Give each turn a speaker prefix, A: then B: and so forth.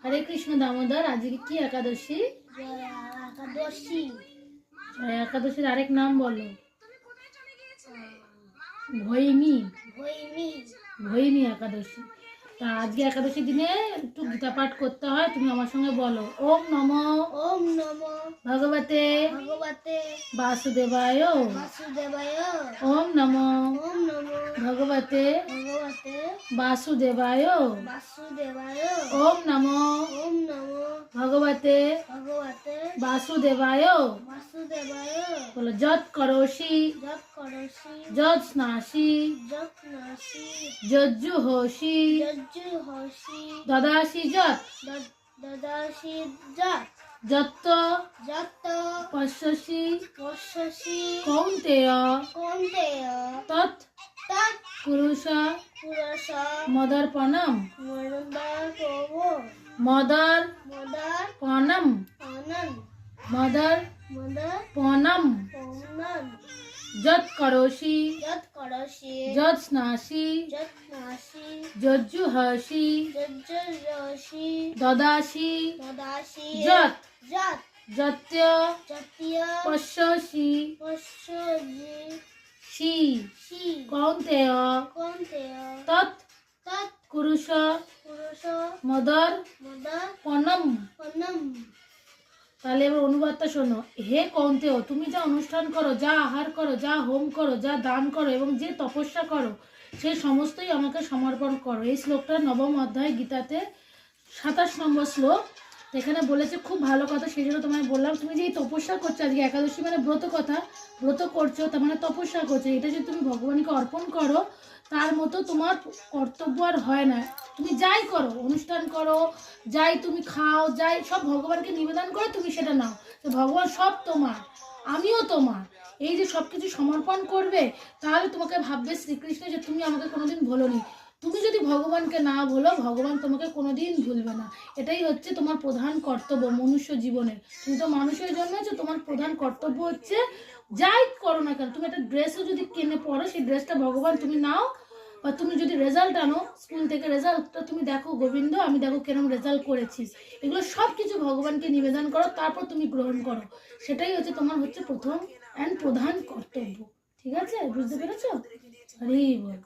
A: হরে কৃষ্ণ দামোদর, আজকে কি একাদশী?
B: একাদশী।
A: একাদশীর আরেক নাম বলো। ভৈমী।
B: ভৈমী।
A: ভৈমী একাদশী। তা আজকে একাদশী দিনে একটু গীতা পাঠ করতে হয়, তুমি আমার সঙ্গে বলো। ওম নমো
B: ওম নমো
A: ভগবতে
B: ভগবতে
A: বাসুদেবায়।
B: বাসুদেবায়।
A: ওম নমো
B: ওম নমো
A: ভগবতে
B: ভগবতে
A: বাসুদেবায়।
B: বাসুদেবায়।
A: ওম নমো
B: ওম নমো
A: ভগবতে
B: ভগবতে
A: বাসুদেবায়।
B: বাসুদেবায়।
A: বলো যৎ করোষি
B: যৎ করোষি
A: যৎ স্নাসি
B: যৎ নাসি
A: যজ্জুহোষি
B: যজ্জুহোষি
A: দদাসি যৎ
B: দদাসি যৎ
A: যত্ত
B: যৎ
A: পশ্যসি
B: পশ্যসি
A: কৌন্তেয়
B: কৌন্তেয়
A: তৎ
B: তৎ
A: পুরুষ
B: পুরুষ
A: মদর্পণম
B: মদর্পণম
A: মদর্পণম
B: অনন
A: মদর্পণম
B: পৌনন
A: যৎ করোষি
B: যৎ করোষি
A: যৎ স্নাসি
B: যৎ নাসি
A: যজ্জুহসি
B: যজ্জুহোষি
A: দদাসি
B: দদাসি
A: যৎ
B: যৎ
A: যত্য
B: যতীয়
A: পশ্যসি
B: পশ্যজি
A: সি
B: সি
A: কৌন্তেয়
B: কৌন্তেয়
A: তৎ
B: তৎ
A: পুরুষ
B: পুরুষ
A: মদর্পণম।
B: মদর্পণম।
A: তাহলে এবার অনুবাদটা শোনো। হে কৌন্তেয়, তুমি যা অনুষ্ঠান করো, যা আহার করো, যা হোম করো, যা দান করো এবং যে তপস্যা করো, সে সমস্তই আমাকে সমর্পণ করো। এই শ্লোকটা নবম অধ্যায় গীতাতে 27 নম্বর শ্লোক। এখানে বলেছে খুব ভালো কথা, সেই জন্য তোমায় বললাম তুমি যে এই তপস্যা করছো আজকে একাদশী মানে ব্রত কথা, ব্রত করছো তার মানে তপস্যা করছো, এটা যদি তুমি ভগবানকে অর্পণ করো তার মতো তোমার কর্তব্য আর হয় না। তুমি যাই করো, অনুষ্ঠান করো, যাই তুমি খাও, যাই সব ভগবানকে নিবেদন করো, তুমি সেটা নাও। তো ভগবান সব তোমার, আমিও তোমার। এই যে সব কিছু সমর্পণ করবে, তাহলে তোমাকে ভাববে শ্রীকৃষ্ণ যে তুমি আমাকে কোনোদিন ভোলোনি। তুমি যদি ভগবানকে না ভুলো, ভগবান তোমাকে কোনোদিন ভুলবে না। এটাই হচ্ছে তোমার প্রধান কর্তব্য মনুষ্য জীবনে। তুমি তো মানুষের জন্মেছো, তোমার প্রধান কর্তব্য হচ্ছে যাই করো না কেন, তুমি একটা ড্রেসও যদি কিনে পরো, সেই ড্রেসটা ভগবান তুমি নাও। বা তুমি যদি রেজাল্ট আনো স্কুল থেকে, রেজাল্টটা তুমি দেখো, গোবিন্দ আমি দেখো কেরম রেজাল্ট করেছিস, এগুলো সব কিছু ভগবানকে নিবেদন করো, তারপর তুমি গ্রহণ করো। সেটাই হচ্ছে তোমার হচ্ছে প্রথম অ্যান্ড প্রধান কর্তব্য। ঠিক আছে, বুঝতে পেরেছো? হরি বল।